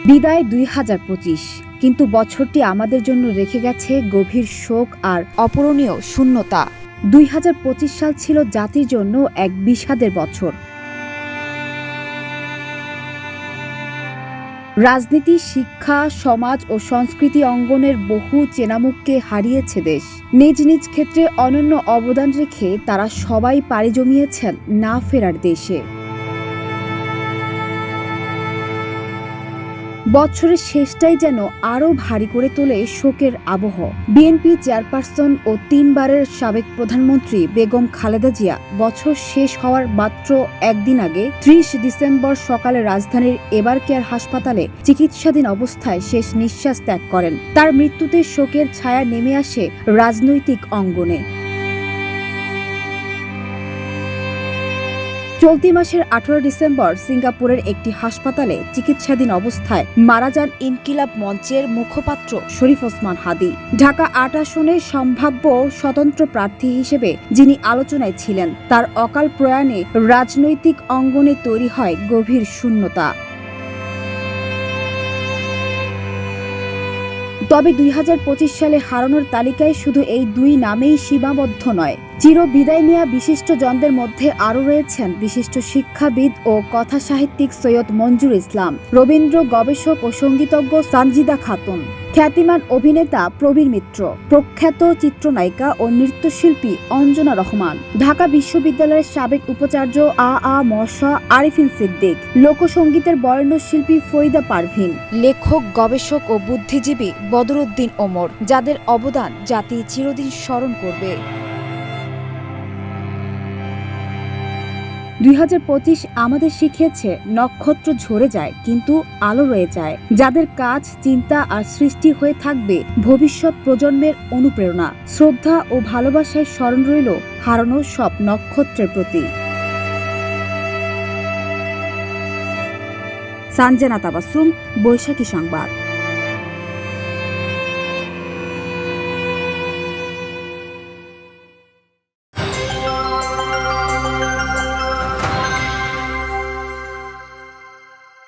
বিদায় ২০২৫, কিন্তু বছরটি আমাদের জন্য রেখে গেছে গভীর শোক আর অপূরণীয় শূন্যতা। ২০২৫ সাল ছিল জাতির জন্য এক বিষাদের বছর। রাজনীতি, শিক্ষা, সমাজ ও সংস্কৃতি অঙ্গনের বহু চেনামুখকে হারিয়েছে দেশ। নিজ নিজ ক্ষেত্রে অনন্য অবদান রেখে তারা সবাই পাড়ি জমিয়েছেন না ফেরার দেশে। বছরের শেষটাই যেন আরও ভারী করে তোলে শোকের আবহ। বিএনপি চেয়ারপারসন ও ৩ বারের সাবেক প্রধানমন্ত্রী বেগম খালেদা জিয়া বছর শেষ হওয়ার মাত্র একদিন আগে ৩০ ডিসেম্বর সকালে রাজধানীর এবার কেয়ার হাসপাতালে চিকিৎসাধীন অবস্থায় শেষ নিঃশ্বাস ত্যাগ করেন। তার মৃত্যুতে শোকের ছায়া নেমে আসে রাজনৈতিক অঙ্গনে। চলতি মাসের ১৮ ডিসেম্বর সিঙ্গাপুরের একটি হাসপাতালে চিকিৎসাধীন অবস্থায় মারা যান ইনকিলাব মঞ্চের মুখপাত্র শরীফ ওসমান হাদী। ঢাকা ৮ আসনে সম্ভাব্য স্বতন্ত্র প্রার্থী হিসেবে যিনি আলোচনায় ছিলেন, তার অকাল প্রয়াণে রাজনৈতিক অঙ্গনে তৈরি হয় গভীর শূন্যতা। তবে ২০২৫ সালে হারানোর তালিকায় শুধু এই দুই নামেই সীমাবদ্ধ নয়। চির বিদায় নেওয়া বিশিষ্টজনদের মধ্যে আরও রয়েছেন বিশিষ্ট শিক্ষাবিদ ও কথা সাহিত্যিক সৈয়দ মঞ্জুর ইসলাম, রবীন্দ্র গবেষক ও সঙ্গীতজ্ঞ সানজিদা খাতুন, খ্যাতিমান অভিনেতা প্রবীর মিত্র, প্রখ্যাত চিত্রনায়িকা ও নৃত্যশিল্পী অঞ্জনা রহমান, ঢাকা বিশ্ববিদ্যালয়ের সাবেক উপাচার্য আরিফিন সিদ্দিক, লোকসঙ্গীতের বরেণ্য শিল্পী ফরিদা পারভিন, লেখক, গবেষক ও বুদ্ধিজীবী বদরুদ্দিন ওমর, যাদের অবদান জাতি চিরদিন স্মরণ করবে। ২০২৫ আমাদের শিখিয়েছে নক্ষত্র ঝরে যায় কিন্তু আলো রয়ে যায়, যাদের কাজ, চিন্তা আর সৃষ্টি হয়ে থাকবে ভবিষ্যৎ প্রজন্মের অনুপ্রেরণা। শ্রদ্ধা ও ভালোবাসায় স্মরণ রইল হারানো সব নক্ষত্রের প্রতি। সানজানা তাবাসসুম, বৈশাখী সংবাদ।